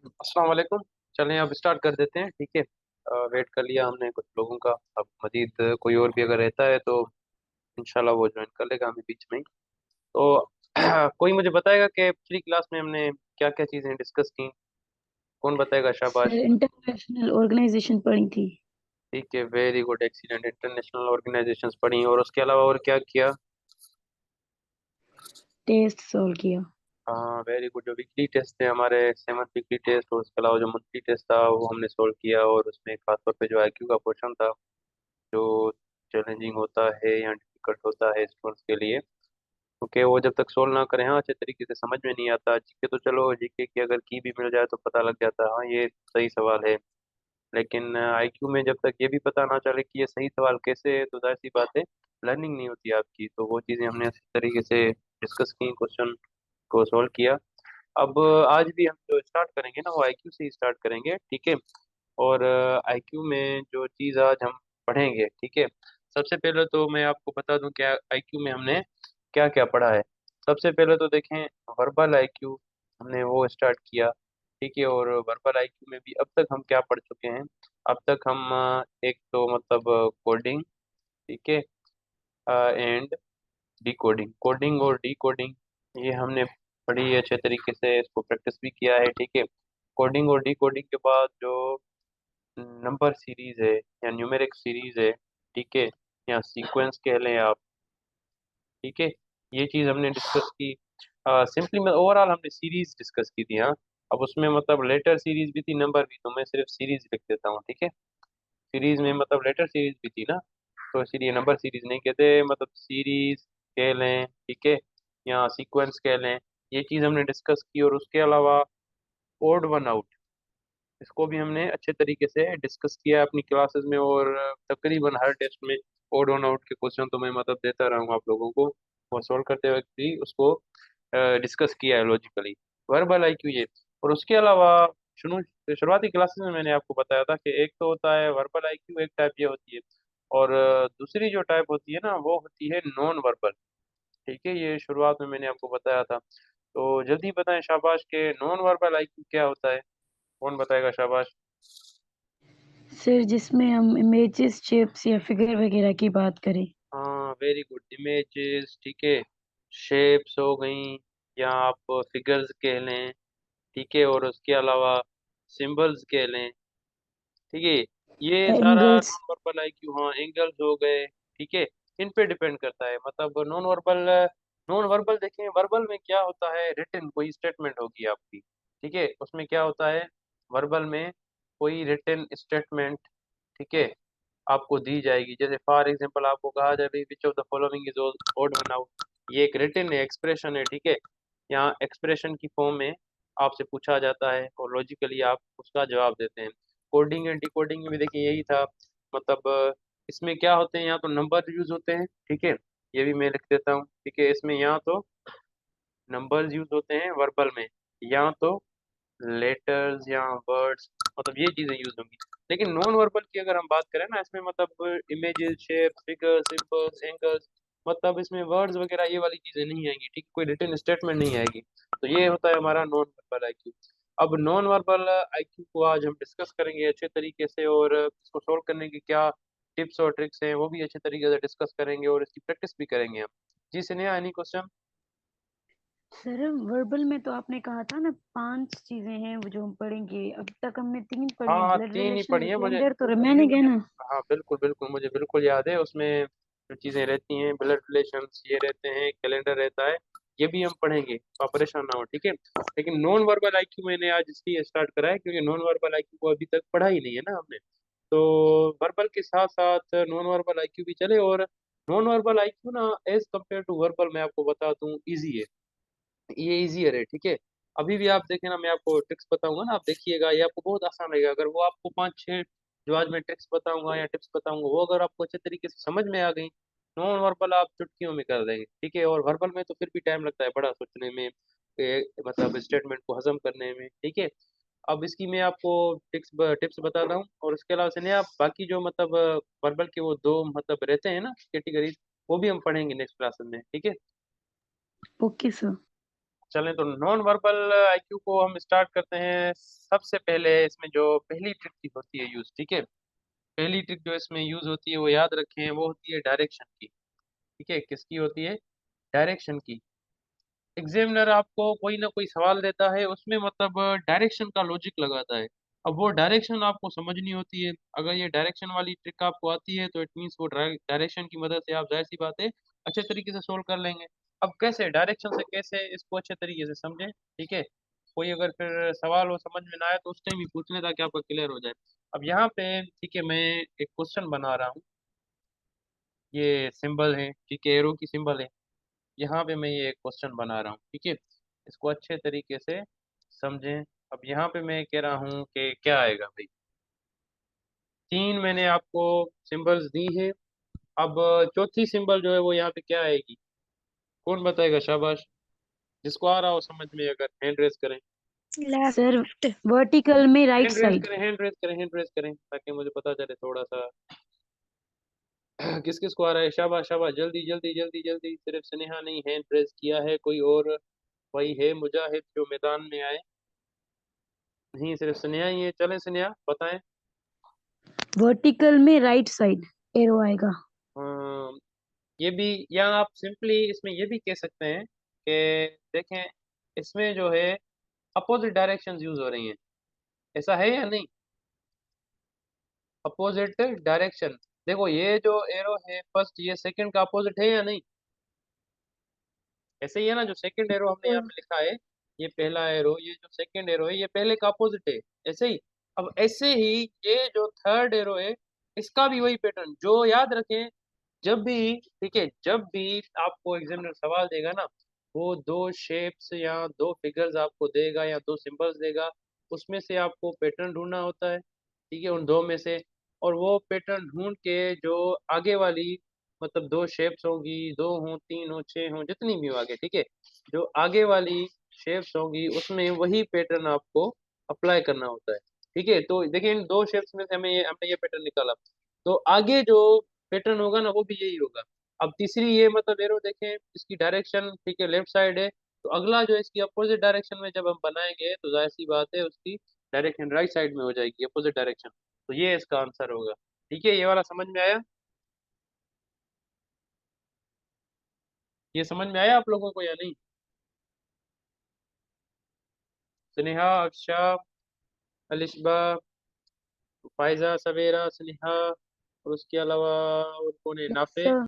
अस्सलाम वालेकुम। चलें अब स्टार्ट कर देते हैं, ठीक है। वेट कर लिया हमने कुछ लोगों का। अब मजीद कोई और भी अगर रहता है तो इंशाल्लाह वो ज्वाइन कर लेगा हमें बीच में ही। तो कोई मुझे बताएगा कि पिछली क्लास में हमने क्या क्या चीज़ें डिस्कस की। कौन बताएगा? सर शाबाश। इंटरनेशनल ऑर्गेनाइजेशन पढ़ी थी। ठीक है, very good, excellent. International organisations पढ़ी और उसके अलावा और क्या किया? टेस्ट सॉल्व किया। हाँ, वेरी गुड। जो वीकली टेस्ट थे हमारे, 7th वीकली टेस्ट, और उसके अलावा जो मंथली टेस्ट था वो हमने सोल्व किया। और उसमें खासतौर पे जो आईक्यू का क्वेश्चन था, जो चैलेंजिंग होता है या डिफिकल्ट होता है स्टूडेंट्स के लिए, क्योंकि वो जब तक सोल्व ना करें, हाँ, अच्छे तरीके से समझ में नहीं आता। जीके तो चलो, जीके की अगर की भी मिल जाए तो पता लग जाता है हाँ ये सही सवाल है। लेकिन आईक्यू में जब तक ये भी पता ना चले कि ये सही सवाल कैसे है, तो जाहिर सी बात है लर्निंग नहीं होती आपकी। तो वो चीज़ें हमने अच्छी तरीके से डिस्कस की, क्वेश्चन को सोल्व किया। अब आज भी हम जो स्टार्ट करेंगे ना वो आईक्यू से ही स्टार्ट करेंगे, ठीक है। और आईक्यू में जो चीज़ आज हम पढ़ेंगे, ठीक है। सबसे पहले तो मैं आपको बता दूं कि आईक्यू में हमने क्या क्या पढ़ा है। सबसे पहले तो देखें, वर्बल आईक्यू हमने वो स्टार्ट किया, ठीक है। और वर्बल आईक्यू में भी अब तक हम क्या पढ़ चुके हैं? अब तक हम एक तो मतलब कोडिंग, ठीक है, एंड डिकोडिंग। कोडिंग और डिकोडिंग ये हमने बड़ी अच्छे तरीके से इसको प्रैक्टिस भी किया है, ठीक है। कोडिंग और डिकोडिंग के बाद जो नंबर सीरीज है या न्यूमेरिक सीरीज है, ठीक है, या सीक्वेंस कह लें आप, ठीक है, ये चीज़ हमने डिस्कस की। सिंपली मैं ओवरऑल हमने सीरीज डिस्कस की थी, हाँ। अब उसमें मतलब लेटर सीरीज भी थी, नंबर भी, तो मैं सिर्फ सीरीज लिख देता हूँ, ठीक है। सीरीज में मतलब लेटर सीरीज भी थी ना, तो इसीलिए नंबर सीरीज नहीं कहते, मतलब सीरीज कह लें, ठीक है, या सीक्वेंस कह लें। ये चीज़ हमने डिस्कस की। और उसके अलावा ओड वन आउट, इसको भी हमने अच्छे तरीके से डिस्कस किया अपनी क्लासेस में। और तकरीबन हर टेस्ट में ओड वन आउट के क्वेश्चन तो मैं मतलब देता रहूँगा आप लोगों को। वो सॉल्व करते वक्त भी उसको डिस्कस किया है लॉजिकली। वर्बल आईक्यू ये। और उसके अलावा शुरू शुरुआती क्लासेस में मैंने आपको बताया था कि एक तो होता है वर्बल आईक्यू, एक टाइप ये होती है। और दूसरी जो टाइप होती है ना वो होती है नॉन वर्बल, ठीक है। ये शुरुआत में मैंने आपको बताया था। तो जल्दी बताएं शाबाश के नॉन वर्बल आईक्यू क्या होता है? कौन बताएगा? शाबाश। सर जिसमें हम इमेजेस शेप्स या फिगर वगैरह की बात करें। हाँ, वेरी गुड। इमेजेस, ठीक है, शेप्स हो गई, या आप फिगर्स कह लें, ठीक है, और उसके अलावा सिंबल्स कह लें, ठीक है। ये सारा एंगल्स। नॉन वर्बल आईक्यू, हाँ, एंगल्स हो गए, ठीक है। इन पे डिपेंड करता है। मतलब नॉन वर्बल देखें, वर्बल में क्या होता है, रिटन कोई स्टेटमेंट होगी आपकी, ठीक है, उसमें क्या होता है, वर्बल में कोई रिटन स्टेटमेंट, ठीक है, आपको दी जाएगी। जैसे फॉर एग्जांपल आपको कहा जाए भाई which of the following is odd one out, ये एक रिटन है, एक्सप्रेशन है, ठीक है। यहाँ एक्सप्रेशन की फॉर्म में आपसे पूछा जाता है और लॉजिकली आप उसका जवाब देते हैं। कोडिंग एंड डिकोडिंग में भी देखिए यही था। मतलब इसमें क्या होते हैं, यहाँ तो नंबर यूज होते हैं, ठीक है, ये भी मैं लिख देता हूँ, ठीक है। इसमें यहाँ तो नंबर्स यूज होते हैं वर्बल में, या तो लेटर्स या वर्ड्स, मतलब ये चीजें यूज होंगी। लेकिन नॉन वर्बल की अगर हम बात करें ना, इसमें मतलब images, shape, figures, symbols, angles, मतलब इसमें वर्ड्स वगैरह ये वाली चीजें नहीं आएंगी, ठीक, कोई रिटन स्टेटमेंट नहीं आएगी। तो ये होता है हमारा नॉन वर्बल आईक्यू। अब नॉन वर्बल आईक्यू को आज हम डिस्कस करेंगे अच्छे तरीके से, और इसको सोल्व करने की क्या टिप्स और ट्रिक्स हैं वो भी अच्छे तरीके से डिस्कस करेंगे, और इसकी प्रैक्टिस भी करेंगे हम। जी Sneha, any question? Sir verbal में तो आपने कहा था ना 5 चीजें हैं वो जो हम पढ़ेंगे। अब तक हमने 3 पढ़ी हैं, हाँ, ब्लड तीन ही रिलेशन पढ़ी और है मुझे। कैलेंडर तो मैंने गए ना। हाँ, बिल्कुल बिल्कुल, मुझे बिल्कुल याद है। उसमें जो चीज़ें रहती हैं, ब्लड रिलेशंस ये रहते हैं, कैलेंडर रहता है, ये भी हम पढ़ेंगे, तो आप परेशान ना हो, ठीक है। लेकिन नॉन वर्बल आईक्यू मैंने आज इसलिए स्टार्ट करा है क्योंकि नॉन वर्बल आईक्यू को अभी तक पढ़ा ही नहीं है ना हमने। तो वर्बल के साथ साथ नॉन वर्बल आईक्यू भी चले। और नॉन वर्बल आईक्यू ना एज कम्पेयर टू वर्बल मैं आपको बता दूं इजी है, ये इजियर है, ठीक है। अभी भी आप देखें ना, मैं आपको ट्रिक्स बताऊंगा ना, आप देखिएगा, ये आपको बहुत आसान लगेगा। अगर वो आपको 5-6 जो आज मैं ट्रिक्स बताऊंगा या टिप्स बताऊंगा वो अगर आपको अच्छे तरीके से समझ में आ गई, नॉन वर्बल आप चुटकियों में कर देंगे, ठीक है। और वर्बल में तो फिर भी टाइम लगता है बड़ा सोचने में, मतलब स्टेटमेंट को हजम करने में, ठीक है। अब इसकी मैं आपको टिप्स टिप्स बताता हूँ। और उसके अलावा से नहीं, आप बाकी जो मतलब वर्बल के वो दो मतलब रहते हैं ना कैटेगरीज, वो भी हम पढ़ेंगे नेक्स्ट क्लास में, ठीक है। Okay sir. चलें तो नॉन वर्बल आईक्यू को हम स्टार्ट करते हैं। सबसे पहले इसमें जो पहली ट्रिक की होती है यूज, ठीक है, पहली ट्रिक जो इसमें यूज होती है वो याद रखें, वो होती है डायरेक्शन की। ठीक है, किसकी होती है? डायरेक्शन की। एग्जामिनर आपको कोई ना कोई सवाल देता है, उसमें मतलब डायरेक्शन का लॉजिक लगाता है। अब वो डायरेक्शन आपको समझनी होती है। अगर ये डायरेक्शन वाली ट्रिक आपको आती है तो इट मीन्स वो डायरेक्शन की मदद से आप जाहिर सी बात है अच्छे तरीके से सोल्व कर लेंगे। अब कैसे डायरेक्शन से कैसे इसको अच्छे तरीके से समझें, ठीक है, कोई अगर फिर सवाल वो समझ में ना आए तो उस टाइम ही पूछ लें ताकि आपका क्लियर हो जाए। अब यहाँ पे ठीक है, मैं एक क्वेश्चन बना रहा हूँ। ये सिंबल है, ठीक है, एरो की सिंबल है। यहाँ पे मैं ये क्वेश्चन बना रहा हूँ, ठीक है, इसको अच्छे तरीके से समझें। अब यहाँ पे मैं कह रहा हूँ कि क्या आएगा भाई। तीन मैंने आपको सिंबल्स दी हैं। अब चौथी सिंबल जो है वो यहाँ पे क्या आएगी, कौन बताएगा? शाबाश, जिसको आ रहा हो समझ में, अगर हैंड रेज करें। लेफ्ट वर्टिकल में राइट हैंड रेज साइड। करें, हैंड रेज करें, हैंड रेज करें, ताकि मुझे पता चले थोड़ा सा किस किस को आ रहा है। शाबाश शाबाश, जल्दी जल्दी जल्दी जल्दी। सिर्फ स्नेहा नहीं हैंड रेज किया है, कोई और भाई है मुजाहिद जो मैदान में आए? नहीं, सिर्फ स्नेहा ही है। चलें स्नेहा बताएं। वर्टिकल में राइट साइड एरो आएगा। अम, ये भी, या आप सिंपली इसमें ये भी कह सकते हैं कि देखें, इसमें जो है अपोजिट डायरेक्शंस यूज हो रही हैं। ऐसा है या नहीं? Opposite direction. देखो ये जो एरो है फर्स्ट, ये सेकंड का अपोजिट है या नहीं? ऐसे ही है ना, जो सेकंड एरो हमने यहाँ पे लिखा है, ये पहला एरो, ये जो सेकंड एरो है ये पहले का अपोजिट है, ऐसे ही। अब ऐसे ही ये जो थर्ड एरो है, इसका भी वही पैटर्न जो याद रखें। जब भी, ठीक है, जब भी आपको एग्जामिनर सवाल देगा ना, वो दो शेप्स या दो फिगर्स आपको देगा या दो सिंबल्स देगा, उसमें से आपको पैटर्न ढूंढना होता है, ठीक है, उन दो में से। और वो पैटर्न ढूंढ के जो आगे वाली, मतलब दो शेप्स होंगी, दो हों, तीन हो, छह हों, जितनी भी हो आगे, ठीक है, जो आगे वाली शेप्स होंगी उसमें वही पैटर्न आपको अप्लाई करना होता है। ठीक है, तो देखिए इन दो शेप्स में से हमने ये पैटर्न निकाला, तो आगे जो पैटर्न होगा ना वो भी यही होगा। अब तीसरी ये मतलब एरो देखें, इसकी डायरेक्शन ठीक है लेफ्ट साइड है, तो अगला जो है इसकी अपोजिट डायरेक्शन में जब हम बनाएंगे तो जाहिर सी बात है उसकी डायरेक्शन राइट साइड में हो जाएगी, अपोजिट डायरेक्शन। तो ये इसका आंसर होगा। ठीक है, ये वाला समझ में आया? ये समझ में आया आप लोगों को या नहीं? स्नेहा, अक्षा, अलिशबा, फायजा, सवेरा, स्नेहा, और उसके अलावा और कौन है? Nafe. Sir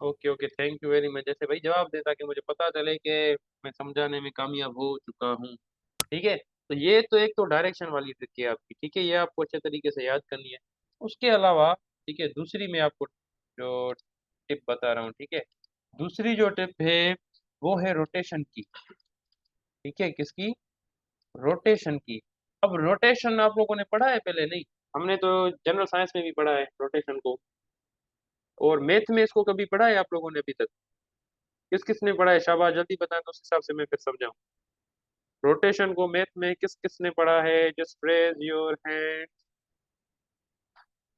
okay okay, thank you very much. जैसे भाई जवाब दे ताकि मुझे पता चले कि मैं समझाने में कामयाब हो चुका हूँ। ठीक है, तो ये तो एक तो डायरेक्शन वाली ट्रिक है आपकी, ठीक है, ये आपको अच्छे तरीके से याद करनी है। उसके अलावा ठीक है, दूसरी मैं आपको जो टिप बता रहा हूँ, ठीक है, दूसरी जो टिप है वो है रोटेशन की। ठीक है, किसकी? रोटेशन की। अब रोटेशन आप लोगों ने पढ़ा है पहले? नहीं, हमने तो जनरल साइंस में भी पढ़ा है रोटेशन को, और मैथ में इसको कभी पढ़ा है आप लोगों ने अभी तक? किस किस ने पढ़ा है? शाबाश, जल्दी बताएं तो उस हिसाब से मैं फिर समझाऊं। रोटेशन को मैथ में किस किस ने पढ़ा है? Just raise your hand.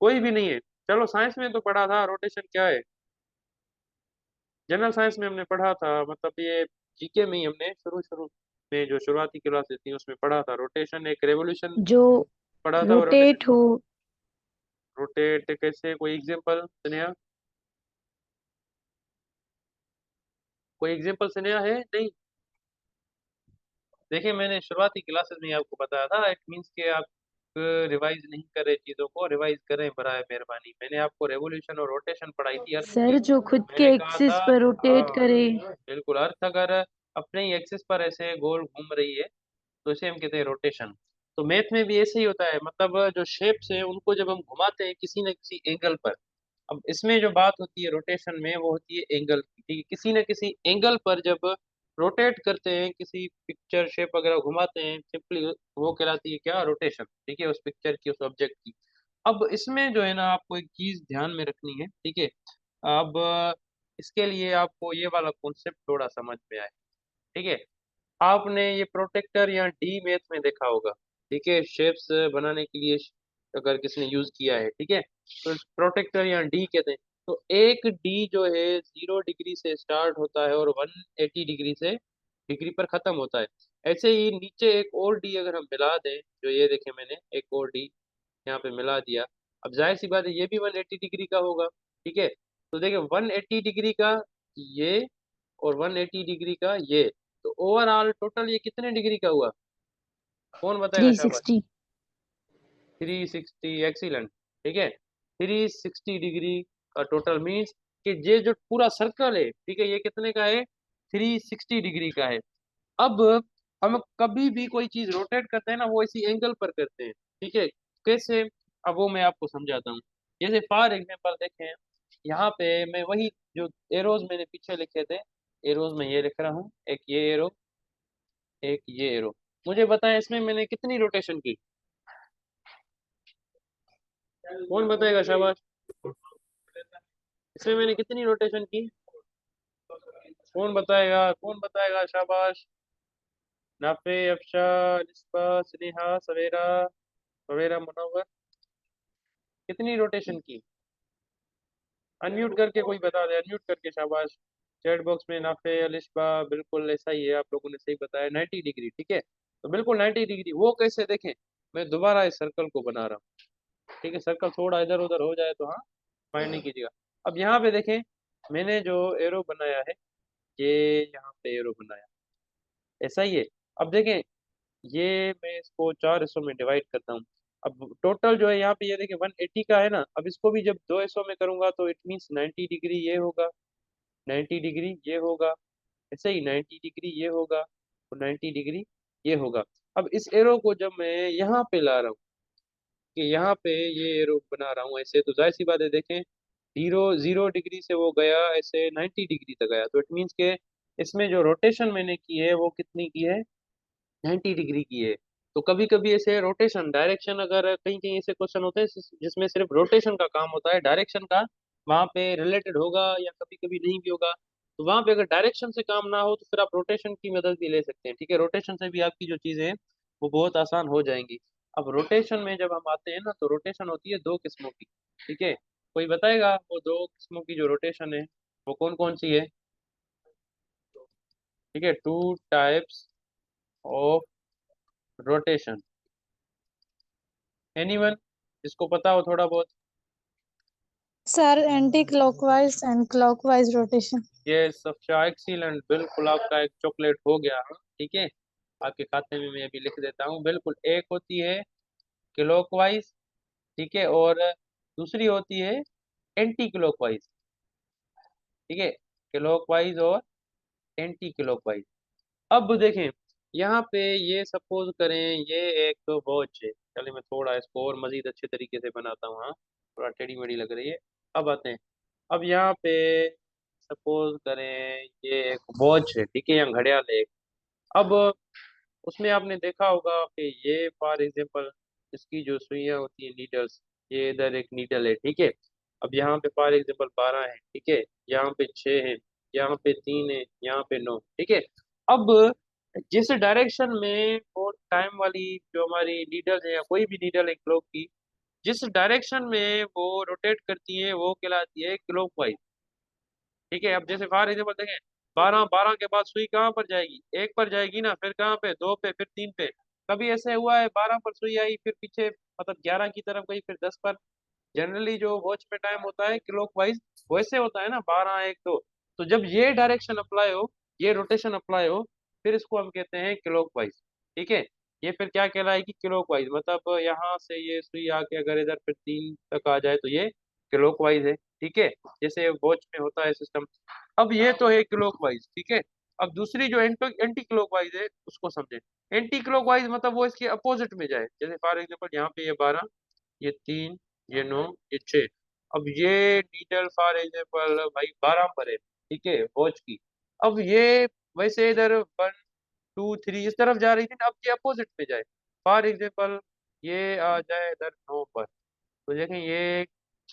कोई भी नहीं है? चलो, साइंस में तो पढ़ा था रोटेशन क्या है, जनरल साइंस में हमने पढ़ा था, मतलब ये जीके में ही हमने शुरू शुरू में जो शुरुआती क्लासेस थी उसमें पढ़ा था, रोटेशन एक रेवोल्यूशन जो पढ़ा था। और रोटेशन, रोटेट हो। रोटेट कैसे? कोई एग्जांपल सुनिया, कोई एग्जांपल सुनिया है? नहीं, देखिए मैंने शुरुआती क्लासेस में ही आपको बताया था, इट मीन्स कि आप रिवाइज नहीं कर रहे, चीज़ों को रिवाइज करें बराए मेहरबानी। मैंने आपको रेवोल्यूशन और रोटेशन पढ़ाई थी अर्थ सर की। जो खुद के मैंने कहा था, एक्सिस पर रोटेट हाँ करे। बिल्कुल, अर्थ अगर अपने ही एक्सिस पर ऐसे गोल घूम रही है तो इसे हम कहते हैं रोटेशन। तो मैथ में भी ऐसे ही होता है, मतलब जो शेप्स है उनको जब हम घुमाते हैं किसी न किसी एंगल पर। अब इसमें जो बात होती है रोटेशन में वो होती है एंगल की, ठीक है, किसी न किसी एंगल पर जब रोटेट करते हैं, किसी पिक्चर शेप वगैरह घुमाते हैं, सिंपली वो कहलाती है क्या? रोटेशन। ठीक है, उस पिक्चर की, उस ऑब्जेक्ट की। अब इसमें जो है ना आपको एक चीज ध्यान में रखनी है, ठीक है। अब इसके लिए आपको ये वाला कॉन्सेप्ट थोड़ा समझ में आए, ठीक है। आपने ये प्रोटेक्टर या डी मैथ में देखा होगा, ठीक है, शेप्स बनाने के लिए अगर किसने यूज किया है, ठीक है, तो प्रोटेक्टर या डी कहते हैं। तो एक डी जो है 0 डिग्री से स्टार्ट होता है और 180 डिग्री से डिग्री पर खत्म होता है। ऐसे ही नीचे एक और डी अगर हम मिला दें, जो ये देखें मैंने एक और डी यहाँ पे मिला दिया, अब जाहिर सी बात है ये भी 180 डिग्री का होगा। ठीक है, तो देखिए 180 डिग्री का ये और 180 डिग्री का ये, तो ओवरऑल टोटल ये कितने डिग्री का हुआ, कौन बताएगा, थ्री शाबाश। Sixty 360, excellent. ठीक है, 360 डिग्री का टोटल मीन्स कि ये जो पूरा सर्कल है, ठीक है, ये कितने का है, 360 डिग्री का है। अब हम कभी भी कोई चीज रोटेट करते हैं ना, वो इसी एंगल पर करते हैं। ठीक है, कैसे, अब वो मैं आपको समझाता हूँ। जैसे फॉर एग्जांपल देखें, यहाँ पे मैं वही जो एरोज मैंने पीछे लिखे थे, एरोज में ये लिख रहा हूँ, एक ये एरो, एक ये एरो। मुझे बताएं इसमें मैंने कितनी रोटेशन की, कौन बताएगा, शाबाश। इसमें मैंने कितनी रोटेशन की, कौन बताएगा, कौन बताएगा, शाबाश। नाफे, अफशा, निस्बा, स्नेहा, सवेरा, सवेरा, मुनव्वर, कितनी रोटेशन की, अनम्यूट करके कोई बता दे, अनम्यूट करके, शाबाश। चैट बॉक्स में नाफे, अलिशबा, बिल्कुल ऐसा ही है, आप लोगों ने सही बताया, 90 डिग्री। ठीक है, तो बिल्कुल 90 डिग्री, वो कैसे देखें, मैं दोबारा इस सर्कल को बना रहा हूँ। ठीक है, सर्कल थोड़ा इधर उधर हो जाए तो हाँ, माइंड नहीं कीजिएगा। अब यहाँ पे देखें, मैंने जो एरो बनाया है, ये यहाँ पे एरो बनाया, ऐसा ही है। अब देखें, ये मैं इसको चार हिस्सों में डिवाइड करता हूँ। अब टोटल जो है यहाँ पे ये देखिए 180 का है ना, अब इसको भी जब दो हिस्सों में करूंगा तो इट मीन्स 90 डिग्री ये होगा, 90 डिग्री ये होगा, ऐसे ही 90 डिग्री ये होगा और 90 डिग्री ये होगा। अब इस एरो को जब मैं यहाँ पे ला रहा हूँ, कि यहाँ पे ये एरो बना रहा हूँ ऐसे, तो जाहिर सी बात है देखें, जीरो जीरो डिग्री से वो गया ऐसे 90 डिग्री तक गया, तो इट मीन्स के इसमें जो रोटेशन मैंने की है वो कितनी की है, 90 डिग्री की है। तो कभी कभी ऐसे रोटेशन डायरेक्शन, अगर कहीं कहीं ऐसे क्वेश्चन होते हैं जिसमें सिर्फ रोटेशन का काम होता है, डायरेक्शन का वहां पे रिलेटेड होगा या कभी कभी नहीं भी होगा, तो वहां पे अगर डायरेक्शन से काम ना हो तो फिर आप रोटेशन की मदद भी ले सकते हैं। ठीक है, रोटेशन से भी आपकी जो चीजें हैं वो बहुत आसान हो जाएंगी। अब रोटेशन में जब हम आते हैं ना, तो रोटेशन होती है दो किस्मों की। ठीक है, कोई बताएगा वो दो किस्मों की जो रोटेशन है वो कौन कौन सी है। ठीक है, two types of rotation, anyone जिसको पता हो थोड़ा बहुत। Sir anti clockwise and clockwise rotation. ये सबसे एक्सीलेंट, बिल्कुल आपका एक चॉकलेट हो गया। हाँ, ठीक है, आपके खाते में मैं अभी लिख देता हूँ। बिल्कुल, एक होती है क्लॉकवाइज, ठीक है, और दूसरी होती है एंटी क्लॉकवाइज। ठीक है, क्लॉकवाइज और एंटी क्लॉकवाइज। अब देखें, यहाँ पे ये सपोज करें ये एक वॉच है, चलिए मैं थोड़ा इसको और मजीद अच्छे तरीके से बनाता हूँ। हाँ, थोड़ा टेढ़ी मेढ़ी लग रही है। अब आते हैं, अब यहाँ पे सपोज करें ये एक वॉच है, ठीक है, या घड़ियाल है एक। अब उसमें आपने देखा होगा कि ये फॉर एग्जांपल इसकी जो सुइयां होती है, नीडल्स, ये इधर एक नीडल है, ठीक है। अब यहाँ पे फॉर एग्जांपल 12 है, ठीक है, यहाँ पे 6 है, यहाँ पे 3 है, यहाँ पे 9, ठीक है। अब जिस डायरेक्शन में वो टाइम वाली जो हमारी नीडल है या कोई भी नीडल है क्लॉक की, जिस डायरेक्शन में वो रोटेट करती है वो कहलाती है क्लॉकवाइज। ठीक है, अब जैसे फॉर एग्जाम्पल देखें, 12 12 के बाद सुई कहाँ पर जाएगी, एक पर जाएगी ना, फिर कहाँ पे, दो पे, फिर तीन पे। कभी ऐसे हुआ है 12 पर सुई आई फिर पीछे मतलब 11 की तरफ गई फिर 10 पर। जनरली जो वॉच में टाइम होता है क्लॉक वाइज वैसे होता है ना, 12 1 2। तो जब ये डायरेक्शन अप्लाई हो, ये रोटेशन अप्लाई हो, फिर इसको हम कहते हैं क्लॉक वाइज। ठीक है, ये फिर क्या कहलाएगी, क्लॉक वाइज। मतलब यहाँ से ये सुई आके अगर इधर फिर 3 तक आ जाए तो ये क्लॉक वाइज है। ठीक है, जैसे वॉच में होता है सिस्टम। अब ये तो है क्लॉक वाइज, ठीक है। अब दूसरी जो एंटी एंटी क्लॉक वाइज है उसको समझे। एंटी क्लॉक वाइज मतलब वो इसके अपोजिट में जाए, जैसे फॉर एग्जाम्पल यहाँ पे ये 12, ये 3, ये 9, ये 6। अब ये नीडल फॉर एग्जाम्पल भाई 12 पर है, ठीक है, वॉच की। अब ये वैसे इधर 1 2 3 इस तरफ जा रही थी ना, अब ये अपोजिट में जाए, फॉर एग्जाम्पल ये आ जाए इधर 9 पर। तो देखें ये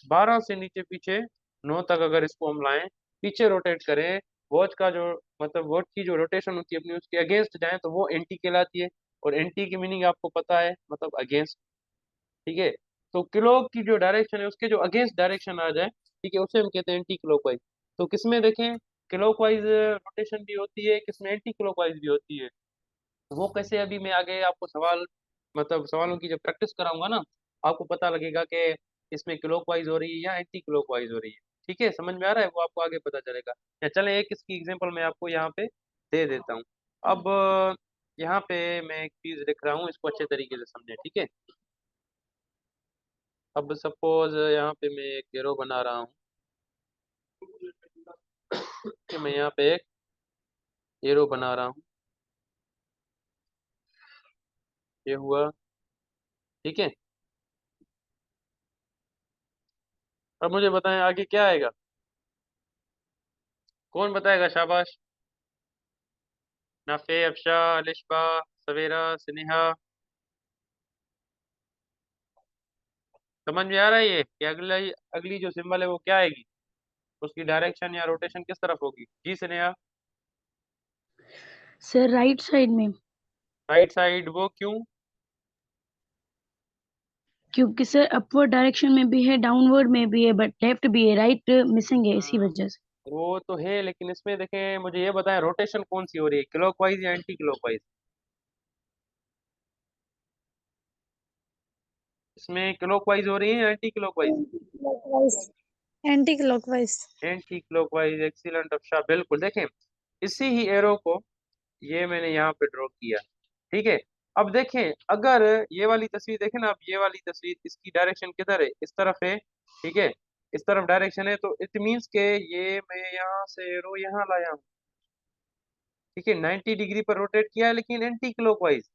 12 से नीचे पीछे 9 तक अगर इसको हम लाएं, पीछे रोटेट करें, वॉच का जो मतलब वॉच की जो रोटेशन होती है अपनी उसके अगेंस्ट जाए तो वो एंटी कहलाती है। और एंटी की मीनिंग आपको पता है, मतलब अगेंस्ट। ठीक है, तो क्लॉक की जो डायरेक्शन है उसके जो अगेंस्ट डायरेक्शन आ जाए, ठीक है, उसे हम कहते हैं एंटी क्लॉकवाइज। तो किसमें देखें, क्लॉकवाइज रोटेशन भी होती है, किसमें एंटी क्लॉकवाइज भी होती है। वो कैसे, अभी मैं आगे आपको सवाल मतलब सवालों की जब प्रैक्टिस कराऊंगा ना, आपको पता लगेगा कि इसमें क्लॉकवाइज हो रही है या एंटी क्लॉकवाइज हो रही है। ठीक है, समझ में आ रहा है, वो आपको आगे पता चलेगा। या चले एक इसकी एग्जांपल मैं आपको यहाँ पे दे देता हूँ। अब यहाँ पे मैं एक चीज लिख रहा हूँ, इसको अच्छे तरीके से समझे, ठीक है। अब सपोज यहाँ पे मैं एक एरो बना रहा हूँ कि मैं यहाँ पे एक एरो बना रहा हूँ, ये हुआ, ठीक है। अब मुझे बताएं आगे क्या आएगा, कौन बताएगा, शाबाश। नाफे, अफशा, अलिशबा, सवेरा, स्नेहा। समझ में आ रहा है ये कि अगला अगली जो सिंबल है वो क्या आएगी, उसकी डायरेक्शन या रोटेशन किस तरफ होगी। जी स्नेहा। सर राइट साइड में, राइट साइड, वो क्यों। क्योंकि सर अपवर्ड डायरेक्शन में भी है, डाउनवर्ड में भी है, बट लेफ्ट भी है, राइट मिसिंग है, इसी हाँ, वजह से। वो तो है, लेकिन इसमें देखें, मुझे ये बताएं रोटेशन कौन सी हो रही है, क्लॉकवाइज या एंटी क्लॉकवाइज। इसमें क्लॉकवाइज हो रही है या anti clockwise. Clockwise, anti clockwise. Anti clockwise, excellent Afsha, बिल्कुल। देखें, इसी ही एरो को ये मैंने यहाँ पे ड्रॉ किया, ठीक है। अब देखें, अगर ये वाली तस्वीर देखें ना, अब ये वाली तस्वीर, इसकी डायरेक्शन किधर है, इस तरफ है, ठीक है। इस तरफ डायरेक्शन है, तो इट मीन्स के ये मैं यहाँ से एरो यहाँ लाया हूँ, ठीक है। 90 डिग्री पर रोटेट किया है, लेकिन एंटी क्लॉकवाइज।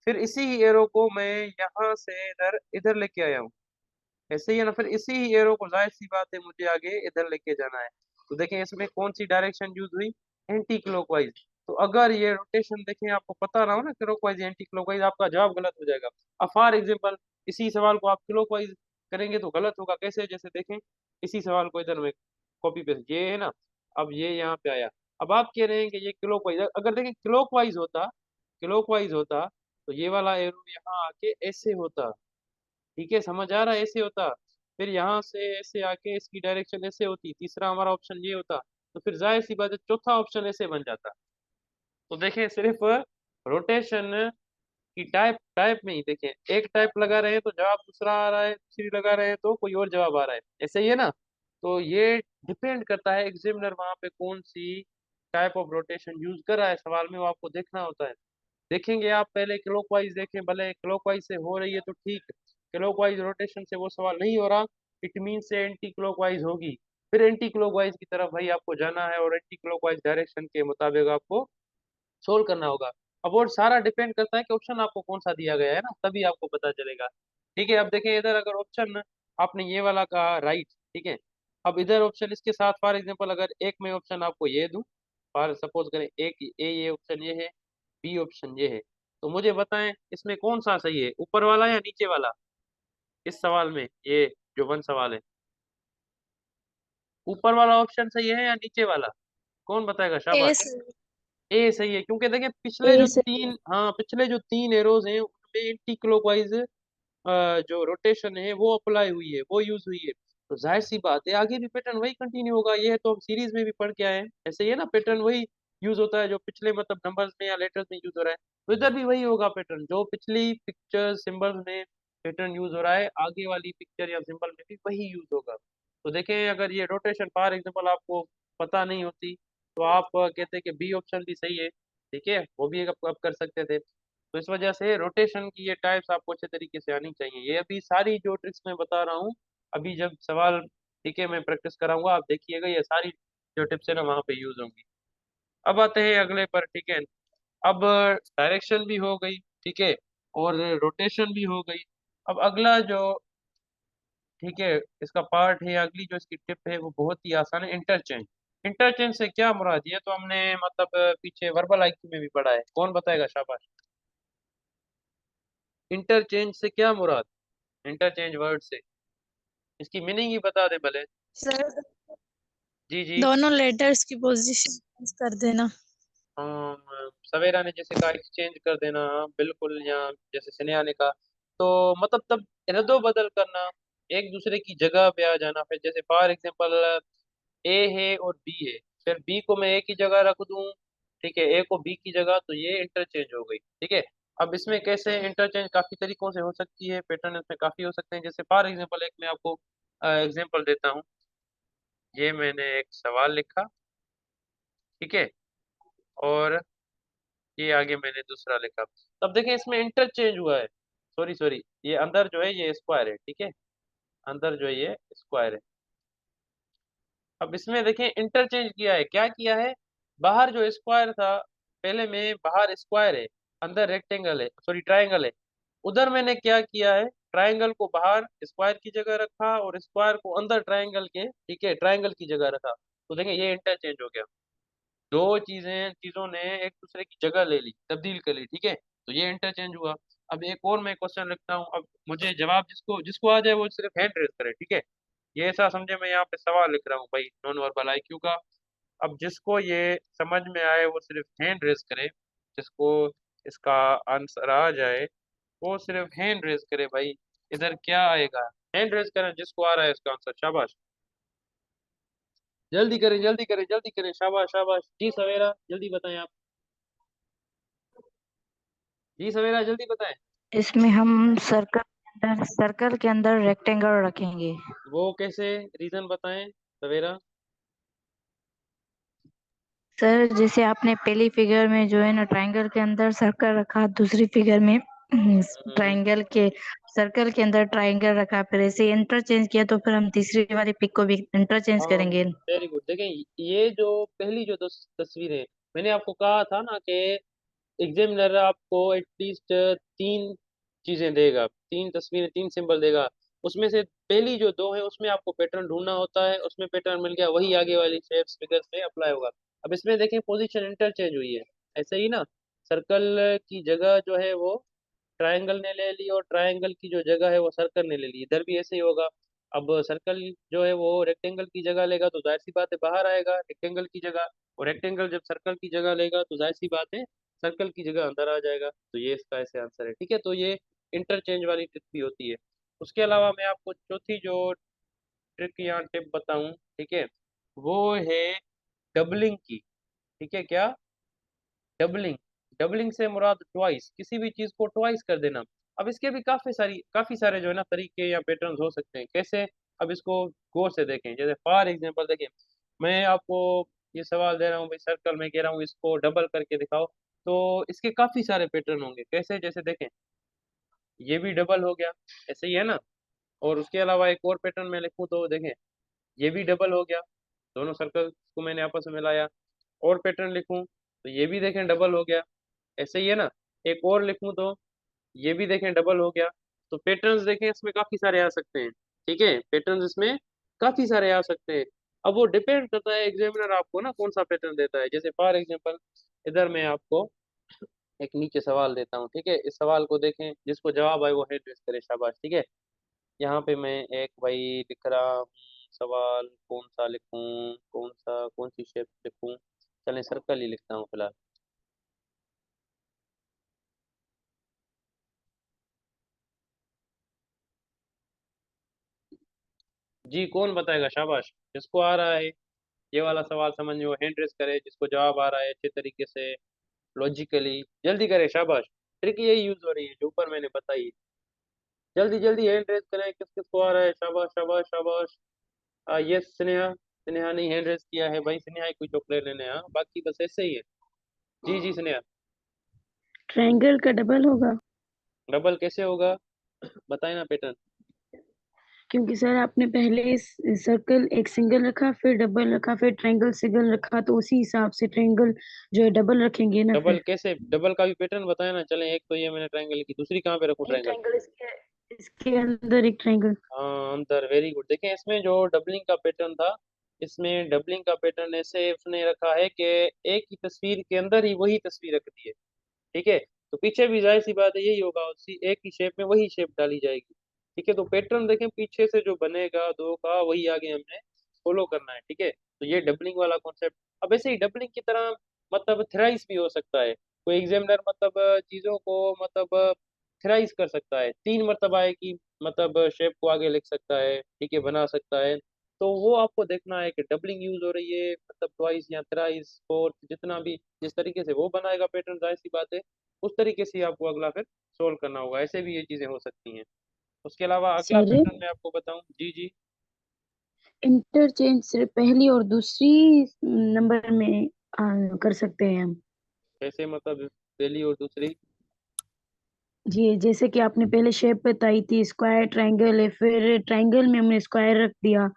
फिर इसी ही एरो को मैं यहाँ से इधर इधर लेके आया हूँ, ऐसे ही है ना। फिर इसी ही एरो को, जाहिर सी बात है, मुझे आगे इधर लेके जाना है। तो देखें इसमें कौन सी डायरेक्शन यूज हुई, एंटी क्लॉकवाइज। तो अगर ये रोटेशन देखें, आपको पता ना हो ना क्लॉकवाइज एंटी क्लॉकवाइज, आपका जवाब गलत हो जाएगा। अब फॉर एग्जाम्पल, इसी सवाल को आप क्लॉकवाइज करेंगे तो गलत होगा, कैसे, जैसे देखें, इसी सवाल को इधर में कॉपी पेस्ट, ये है ना, अब ये यहाँ पे आया। अब आप कह रहे हैं कि ये क्लॉकवाइज, अगर देखें क्लॉकवाइज होता तो ये वाला एरो यहाँ आके ऐसे होता, ठीक है, समझ आ रहा है, ऐसे होता। फिर यहाँ से ऐसे आके इसकी डायरेक्शन ऐसे होती, तीसरा हमारा ऑप्शन ये होता। तो फिर जाहिर सी बात है चौथा ऑप्शन ऐसे बन जाता। तो देखें, सिर्फ रोटेशन की टाइप टाइप में ही देखें, एक टाइप लगा रहे हैं तो जवाब दूसरा आ रहा है, दूसरी लगा रहे हैं तो कोई और जवाब आ रहा है, ऐसे ही है ना। तो ये डिपेंड करता है एग्जामिनर वहां पे कौन सी टाइप ऑफ रोटेशन यूज कर रहा है सवाल में, वो आपको देखना होता है। देखेंगे आप पहले क्लॉकवाइज देखें, भले क्लॉकवाइज से हो रही है तो ठीक, क्लॉकवाइज रोटेशन से वो सवाल नहीं हो रहा, इट मीन से एंटी क्लॉकवाइज होगी। फिर एंटी क्लॉकवाइज की तरफ भाई आपको जाना है, और एंटी क्लॉकवाइज डायरेक्शन के मुताबिक आपको सोल्व करना होगा। अब वो सारा डिपेंड करता है कि ऑप्शन आपको कौन सा दिया गया है ना, तभी आपको पता चलेगा। ठीक है, अब देखिए इधर अगर ऑप्शन आपने ये वाला कहा राइट, ठीक है। अब इधर ऑप्शन इसके साथ, फॉर एग्जांपल, अगर एक में ऑप्शन आपको ये दूं, फॉर सपोज करें एक ए, ये ऑप्शन ये है, बी ऑप्शन ये है, तो मुझे बताएं इसमें कौन सा सही है, ऊपर वाला या नीचे वाला। इस सवाल में, ये जो वन सवाल है, ऊपर वाला ऑप्शन सही है या नीचे वाला, कौन बताएगा, ए शाबाश। ए सही है, क्योंकि देखिए पिछले ए जो से तीन, हाँ, पिछले जो तीन एरोज हैं उनमें एंटी क्लॉकवाइज जो रोटेशन है वो अप्लाई हुई है, वो यूज हुई है। तो जाहिर सी बात है आगे भी पैटर्न वही कंटिन्यू होगा, ये है तो हम सीरीज में भी पढ़ के आए हैं, ऐसे ही है ना, पैटर्न वही यूज होता है जो पिछले मतलब नंबर्स में या लेटर्स में यूज हो रहा है। तो इधर भी वही होगा पैटर्न, जो पिछली पिक्चर सिंबल्स में पैटर्न यूज हो रहा है, आगे वाली पिक्चर या सिंबल में भी वही यूज होगा। तो देखें, अगर ये रोटेशन फॉर एग्जाम्पल आपको पता नहीं होती, तो आप कहते कि बी ऑप्शन भी सही है, ठीक है, वो भी आप कर सकते थे। तो इस वजह से रोटेशन की ये टाइप्स आपको अच्छे तरीके से आनी चाहिए। ये अभी सारी जो ट्रिक्स मैं बता रहा हूँ, अभी जब सवाल, ठीक है, मैं प्रैक्टिस कराऊंगा, आप देखिएगा ये सारी जो टिप्स है ना वहाँ पे यूज होंगी। अब आते हैं अगले पर, ठीक है। अब डायरेक्शन भी हो गई, ठीक है, और रोटेशन भी हो गई। अब अगला जो, ठीक है, इसका पार्ट है, अगली जो इसकी टिप है वो बहुत ही आसान है, इंटरचेंज। इंटरचेंज से क्या मुराद, ये तो हमने मतलब पीछे वर्बल आईक्यू में भी पढ़ा है, कौन बताएगा, शाबाश। इंटरचेंज से क्या मुराद, इंटरचेंज वर्ड से, इसकी मीनिंग ही बता दे भले। सर, जी जी। दोनों लेटर्स की पोजीशन कर देना। सवेरा ने जैसे कहा एक्सचेंज कर देना, हाँ, बिल्कुल, या जैसे स्नेहा ने कहा, तो मतलब तब रद्दो बदल करना, एक दूसरे की जगह पे आ जाना। फिर जैसे फॉर एग्जांपल ए है और बी है, फिर बी को मैं ए की जगह रख दूं, ठीक है, ए को बी की जगह, तो ये इंटरचेंज हो गई, ठीक है। अब इसमें कैसे इंटरचेंज काफी तरीकों से हो सकती है, पैटर्न इसमें काफी हो सकते हैं। जैसे फॉर एग्जांपल एक मैं आपको एग्जांपल देता हूँ। ये मैंने एक सवाल लिखा, ठीक है, और ये आगे मैंने दूसरा लिखा। तब देखें इसमें इंटरचेंज हुआ है, सॉरी सॉरी, ये अंदर जो है ये स्क्वायर है, ठीक है, अंदर जो है ये स्क्वायर है। अब इसमें देखें इंटरचेंज किया है, क्या किया है, बाहर जो स्क्वायर था, पहले में बाहर स्क्वायर है, अंदर रेक्टेंगल है, सॉरी ट्रायंगल है। उधर मैंने क्या किया है, ट्रायंगल को बाहर स्क्वायर की जगह रखा और स्क्वायर को अंदर ट्रायंगल के, ठीक है, ट्रायंगल की जगह रखा। तो देखें ये इंटरचेंज हो गया, दो चीजों ने एक दूसरे की जगह ले ली, तब्दील कर ली, ठीक है, तो ये इंटरचेंज हुआ। अब एक और मैं क्वेश्चन लिखता हूँ, अब मुझे जवाब जिसको जिसको आ जाए वो सिर्फ हैंड रेज करे, ठीक है। ये ऐसा समझे मैं यहाँ पे सवाल लिख रहा हूँ भाई, नॉन वर्बल आईक्यू का। अब जिसको ये समझ में आए वो सिर्फ हैंड रेज करे, जिसको इसका आंसर आ जाए वो सिर्फ हैंड रेज करे भाई। इधर क्या आएगा, हैंड रेज करें जिसको आ रहा है इसका आंसर, शाबाश, जल्दी करें जल्दी करें जल्दी करें, शाबाश शाबाश, जी सवेरा जल्दी बताएं आप, जी सवेरा जल्दी बताएं। इसमें हम सर्कल के अंदर रेक्टेंगल रखेंगे। वो कैसे, रीजन बताएं सवेरा। सर जैसे आपने पहली फिगर में जो है ना ट्रायंगल के अंदर सर्कल रखा, दूसरी फिगर में ट्रायंगल के सर्कल के अंदर ट्रायंगल रखा, फिर ऐसे इंटरचेंज किया, तो फिर हम तीसरी वाली पिक को भी इंटरचेंज हाँ करेंगे। Very good. देखें ये जो पहली जो तस्वीरें, मैंने आपको कहा था ना कि एग्जामिनर आपको एटलीस्ट तीन चीजें देगा, तीन तस्वीरें, तीन सिंबल देगा। उसमें से पहली जो दो है उसमें आपको पैटर्न ढूंढना होता है, उसमें पैटर्न मिल गया, वही आगे वाली शेप्स फिगर्स पे अप्लाई होगा। अब इसमें देखें पोजीशन इंटरचेंज हुई है, ऐसे ही ना, सर्कल की जगह जो है वो ट्रायंगल ने ले ली और ट्रायंगल की जो जगह है वो सर्कल ने ले ली, इधर भी ऐसे ही होगा। अब सर्कल जो है वो रेक्टेंगल की जगह लेगा तो जाहिर सी बात है बाहर आएगा रेक्टेंगल की जगह, और रेक्टेंगल जब सर्कल की जगह लेगा तो जाहिर सी बात है सर्कल की जगह अंदर आ जाएगा। तो ये इसका ऐसे आंसर है, ठीक है। तो ये इंटरचेंज वाली ट्रिक भी होती है। उसके अलावा मैं आपको चौथी जो ट्रिक या टिप बताऊं, ठीक है, वो है डबलिंग की, ठीक है, क्या, डबलिंग। डबलिंग से मुराद ट्वाइस, किसी भी चीज को ट्वाइस कर देना। अब इसके भी काफी सारे जो है ना तरीके या पैटर्न्स हो सकते हैं, कैसे, अब इसको गौर से देखें। जैसे फॉर एग्जांपल देखें, मैं आपको ये सवाल दे रहा हूँ भाई, सर्कल में कह रहा हूँ इसको डबल करके दिखाओ, तो इसके काफी सारे पैटर्न होंगे, कैसे, जैसे देखें ये भी डबल हो गया, ऐसे ही है ना। और उसके अलावा एक और पैटर्न में लिखूँ तो देखें ये भी डबल हो गया, दोनों सर्कल को मैंने आपस में मिलाया। और पैटर्न लिखूं तो ये भी देखें डबल हो गया, ऐसे ही है ना। एक और लिखूं तो ये भी देखें डबल हो गया। तो पैटर्न्स देखें इसमें काफी सारे आ सकते हैं, ठीक है, पैटर्न्स इसमें काफी सारे आ सकते हैं। अब वो डिपेंड करता है एग्जामिनर आपको ना कौन सा पैटर्न देता है। जैसे फॉर एग्जांपल इधर मैं आपको एक नीचे सवाल देता हूँ, ठीक है, इस सवाल को देखें, जिसको जवाब आए वो हैंड रेस करे, शाबाश, ठीक है। यहाँ पे मैं एक भाई लिख रहा हूँ सवाल, कौन सा लिखूं, कौन सी शेप लिखूं, चलें सर्कल ही लिखता हूँ फिलहाल। जी कौन बताएगा, शाबाश, जिसको आ रहा है ये वाला सवाल समझ में वो हैंड रेस करे, जिसको जवाब आ रहा है अच्छे तरीके से लॉजिकली जल्दी करे, शाबाश। ट्रिक यही यूज हो रही है जो ऊपर मैंने बताई, जल्दी जल्दी हैंड रेस करें, किस किस को आ रहा है, शाबाश शाबाश शाबाश। यस स्नेहा, स्नेहा नहीं हैंड रेस किया है भाई, स्नेहा ही कोई चॉकलेट लेने, हाँ बाकी बस ऐसे ही है। जी जी स्नेहा। ट्रायंगल का डबल होगा, डबल कैसे होगा, बताए ना पैटर्न। क्योंकि सर आपने पहले सर्कल एक सिंगल रखा, फिर डबल रखा, फिर ट्रायंगल सिंगल रखा, तो उसी हिसाब से ट्रायंगल जो है डबल रखेंगे ना डबल फिर। कैसे, डबल का भी पैटर्न बताया ना, चलें एक तो ये मैंने ट्रायंगल की, दूसरी कहाँ पे रखूँ एक ट्रायंगल। ट्रायंगल इसके अंदर एक ट्रायंगल। हाँ अंदर, वेरी गुड। देखें इसमें जो डबलिंग का पैटर्न था, इसमें डबलिंग का पैटर्न ऐसे उसने रखा है कि एक ही तस्वीर के अंदर ही वही तस्वीर रख दी है, ठीक है। तो पीछे भी जाहिर सी बात है यही होगा, उसी एक ही शेप में वही शेप डाली जाएगी, ठीक है। तो पैटर्न देखें पीछे से जो बनेगा दो का वही आगे हमने फॉलो करना है, ठीक है। तो ये डबलिंग वाला कॉन्सेप्ट। अब ऐसे ही डबलिंग की तरह मतलब थ्राइस भी हो सकता है, कोई एग्जामिनर मतलब चीजों को मतलब थ्राइस कर सकता है, तीन मरतबा है कि मतलब शेप को आगे लिख सकता है, ठीक है, बना सकता है। तो वो आपको देखना है कि डबलिंग यूज हो रही है, मतलब ट्वाइस या थ्राइस फोर्थ, जितना भी जिस तरीके से वो बनाएगा पैटर्न, जाहिर सी बात है उस तरीके से ही आपको अगला फिर सोल्व करना होगा। ऐसे भी ये चीजें हो सकती हैं। उसके अलावा अगला सर पैटर्न मैं आपको बताऊं। जी जी। इंटरचेंज सिर्फ पहली और दूसरी नंबर में कर सकते हैं हम। कैसे मतलब पहली और दूसरी? जी जैसे कि आपने पहले शेप बताई थी, स्क्वायर ट्रायंगल है, फिर ट्रायंगल में हमने स्क्वायर रख दिया,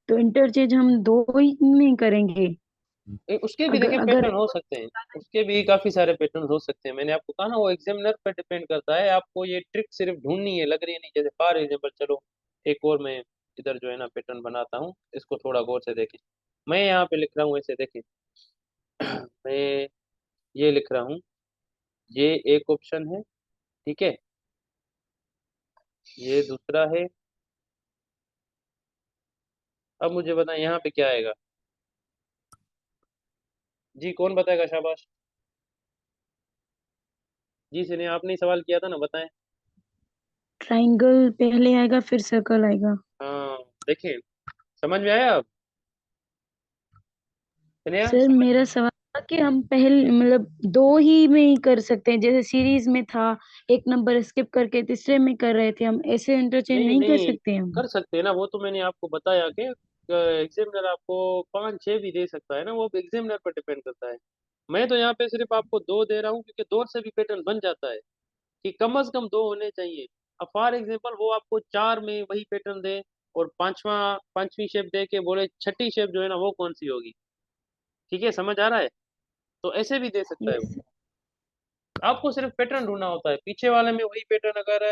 तो इंटरचेंज हम दो ही में करेंगे। उसके भी अगर देखिए अगर पैटर्न हो सकते हैं, उसके भी काफी सारे पैटर्न हो सकते हैं। मैंने आपको कहा ना वो एग्जामिनर पर डिपेंड करता है। आपको ये ट्रिक सिर्फ ढूंढनी है, लग रही है नहीं। जैसे फॉर एग्जाम्पल, चलो एक और मैं इधर जो है ना पैटर्न बनाता हूँ, इसको थोड़ा गौर से देखें। मैं यहाँ पे लिख रहा हूँ, ऐसे देखें। मैं ये लिख रहा हूँ, ये एक ऑप्शन है, ठीक है, ये दूसरा है। अब मुझे बताएं यहाँ पे क्या आएगा। जी कौन बताएगा, शाबाश। जी सुनिए, आपने ही सवाल किया था ना, बताएं। ट्रायंगल पहले आएगा फिर सर्कल आएगा। हाँ देखें, समझ में आया अब? सुनिए सर समझ। मेरा सवाल था कि हम पहले मतलब दो ही में ही कर सकते हैं, जैसे सीरीज में था, एक नंबर स्किप करके तीसरे में कर रहे थे हम, ऐसे इंटरचेंज नहीं नहीं कर नहीं, सकते हम। कर सकते हैं ना, वो तो मैंने आपको बताया कि एग्जामिनर आपको 5 6 भी दे सकता है ना, वो एग्जामिनर पर डिपेंड करता है। मैं तो यहाँ पे सिर्फ आपको 2 दे रहा हूँ, क्योंकि 2 से भी पैटर्न बन जाता है कि कम से कम 2 होने चाहिए। अब फॉर एग्जाम्पल वो आपको 4 में वही पैटर्न दे और पांचवी शेप दे के बोले छठी शेप जो है ना वो कौन सी होगी। ठीक है, समझ आ रहा है? तो ऐसे भी दे सकता है वो। यस। आपको सिर्फ पैटर्न ढूंढना होता है, पीछे वाले में वही पैटर्न अगर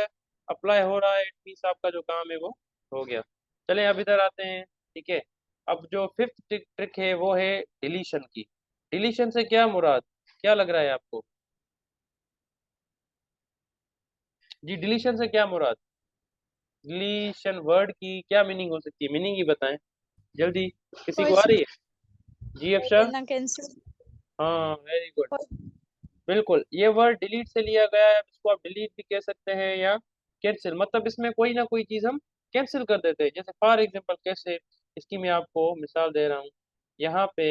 अप्लाई हो रहा है, इट मींस आपका जो काम है वो हो गया। चलें अब इधर आते हैं, ठीक है। अब जो फिफ्थ ट्रिक है वो है डिलीशन की। डिलीशन से क्या मुराद, क्या लग रहा है आपको? जी डिलीशन से क्या मुराद? डिलीशन वर्ड की क्या मीनिंग हो सकती है, मीनिंग ही बताएं जल्दी, किसी को कोई आ रही चीज है? जी कर अफशा। देना कैंसिल। हाँ वेरी गुड। बिल्कुल, ये वर्ड डिलीट से लिया गया है। इसको आप डिलीट भी कह सकते हैं या कैंसिल, मतलब इसमें कोई ना कोई चीज़ हम कैंसिल कर देते हैं। जैसे फॉर एग्जांपल कैसे, इसकी मैं आपको मिसाल दे रहा हूँ। यहाँ पे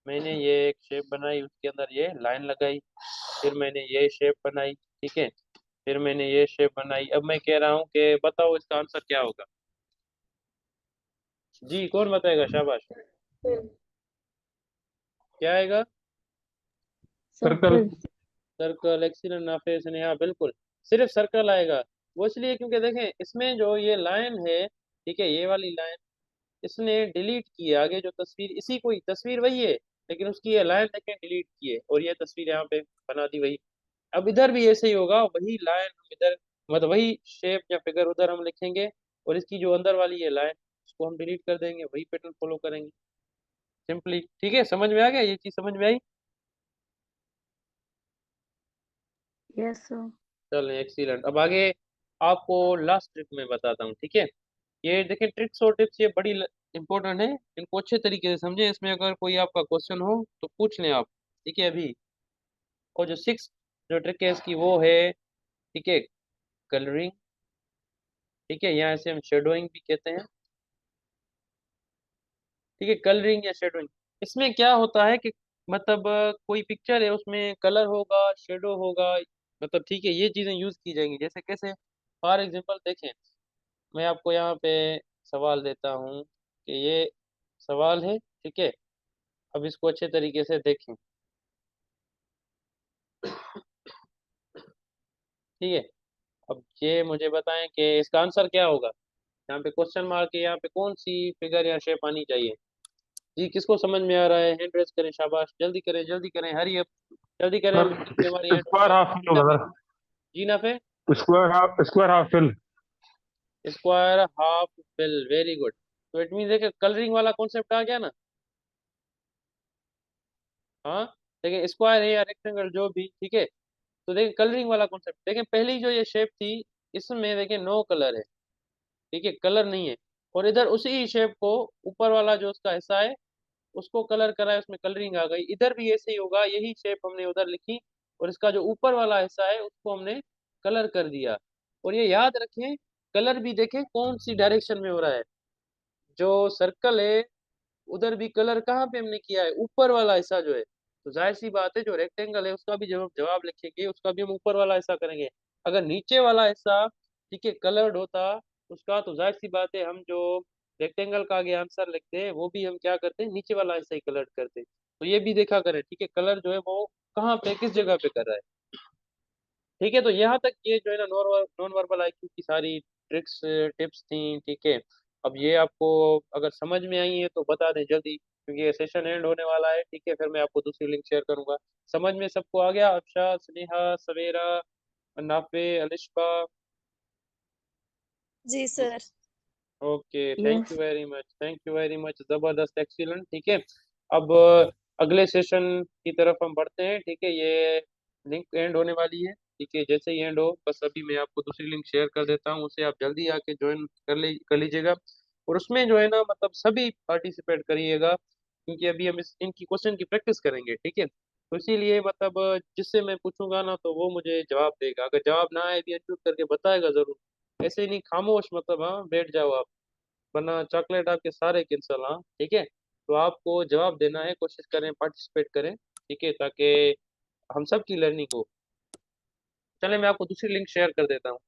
मैंने ये एक शेप बनाई, उसके अंदर ये लाइन लगाई, फिर मैंने ये शेप बनाई, ठीक है, फिर मैंने ये शेप बनाई। अब मैं कह रहा हूँ कि बताओ इसका आंसर क्या होगा। जी कौन बताएगा, शाबाश। क्या आएगा? Circle. Circle. Circle, excellent Nafe Sneha, बिल्कुल सिर्फ सर्कल आएगा। वो इसलिए क्योंकि देखें इसमें जो ये लाइन है, ठीक है, ये वाली लाइन इसने डिलीट की है। आगे जो तस्वीर, इसी को ही तस्वीर वही है, लेकिन उसकी ये लाइन देखें डिलीट की है, और ये तस्वीर यहाँ पे बना दी वही। अब इधर भी ऐसे ही होगा, वही लाइन हम इधर, मतलब वही शेप या फिगर उधर हम लिखेंगे, और इसकी जो अंदर वाली ये लाइन उसको हम डिलीट कर देंगे, वही पैटर्न फॉलो करेंगे सिंपली। ठीक है, समझ में आ गया, ये चीज समझ में आई? Yes sir. चलें एक्सीलेंट। अब आगे आपको लास्ट ट्रिक में बताता हूँ, ठीक है। ये देखें, ट्रिक्स और टिप्स ये बड़ी इंपॉर्टेंट है, इनको अच्छे तरीके से समझें। इसमें अगर कोई आपका क्वेश्चन हो तो पूछ लें आप, ठीक है अभी। और जो सिक्स जो ट्रिक है इसकी वो है, ठीक है, कलरिंग, ठीक है, यहाँ से हम शेडोइंग भी कहते हैं, ठीक है, कलरिंग या शेडोइंग। इसमें क्या होता है कि मतलब कोई पिक्चर है उसमें कलर होगा, शेडो होगा, मतलब ठीक है, ये चीजें यूज की जाएंगी। जैसे कैसे, फॉर एग्जांपल देखें, मैं आपको यहाँ पे सवाल देता हूँ कि ये सवाल है, ठीक है, अब इसको अच्छे तरीके से देखें, ठीक है। अब ये मुझे बताएं कि इसका आंसर क्या होगा। यहाँ पे क्वेश्चन मार्क है, यहाँ पे कौन सी फिगर या शेप आनी चाहिए। जी किसको समझ में आ रहा है, हैंड रेज करें, शाबाश, जल्दी करें जल्दी करें, हरी अप, जल्दी करें, सर मिनट हमारी एंड होने स्क्वायर वाली हाफ है। फिल होगा जी Nafe. Sir. Square half fill. Square half fill, very good. तो इट मीन देखिए कलरिंग वाला कॉन्सेप्ट आ गया ना। हाँ, देखिए स्क्वायर है या रेक्टेंगल जो भी, ठीक है। तो देखिए कलरिंग वाला कॉन्सेप्ट, देखिए पहली जो ये शेप थी इसमें देखिए नो कलर है, ठीक है, कलर नहीं है। और इधर उसी शेप को ऊपर वाला जो उसका हिस्सा है उसको कलर करा है, उसमें कलरिंग आ गई। इधर भी ऐसे ही होगा, यही शेप हमने उधर लिखी और इसका जो ऊपर वाला हिस्सा है उसको हमने कलर कर दिया। और ये याद रखें, कलर भी देखें कौन सी डायरेक्शन में हो रहा है। जो सर्कल है उधर भी कलर कहाँ पे हमने किया है, ऊपर वाला हिस्सा जो है। तो जाहिर सी बात है जो रेक्टेंगल है उसका भी जब हम जवाब लिखेंगे उसका भी हम ऊपर वाला हिस्सा करेंगे। अगर नीचे वाला हिस्सा ठीक है कलर्ड होता उसका, तो जाहिर सी बात है हम जो रेक्टेंगल का आगे आंसर लिखते हैं वो भी हम क्या करते हैं, नीचे वाला हिस्सा ही कलर्ड करते हैं। तो ये भी देखा करें ठीक है, कलर जो है वो कहाँ पे किस जगह पे कर रहा है। ठीक है, तो यहाँ तक ये जो है ना नॉन वर्बल आईक्यू की सारी ट्रिक्स टिप्स थी। ठीक है, अब ये आपको अगर समझ में आई है तो बता दें जल्दी, क्योंकि ये सेशन एंड होने वाला है। ठीक है, फिर मैं आपको दूसरी लिंक शेयर करूंगा। समझ में सबको आ गया? अफशा, स्नेहा, सवेरा, नाफे, अलिशबा? जी sir. Okay, thank you yes. Very much, thank you very much, जबरदस्त, एक्सीलेंट। ठीक है, अब अगले सेशन की तरफ हम बढ़ते हैं। ठीक है, ये लिंक एंड होने वाली है। ठीक है, जैसे ही एंड हो बस अभी मैं आपको दूसरी लिंक शेयर कर देता हूँ, उसे आप जल्दी आके ज्वाइन कर लीजिएगा। और उसमें जो है ना मतलब सभी पार्टिसिपेट करिएगा, क्योंकि अभी हम इनकी क्वेश्चन की प्रैक्टिस करेंगे। ठीक है, तो इसीलिए मतलब जिससे मैं पूछूंगा ना तो वो मुझे जवाब देगा, अगर जवाब ना आए भी अनम्यूट करके बताएगा जरूर। ऐसे ही नहीं खामोश मतलब हाँ बैठ जाओ आप, वरना चॉकलेट आपके सारे कैंसल। हाँ ठीक है, तो आपको जवाब देना है, कोशिश करें पार्टिसिपेट करें। ठीक है, ताकि हम सब की लर्निंग हो। चले मैं आपको दूसरी लिंक शेयर कर देता हूँ।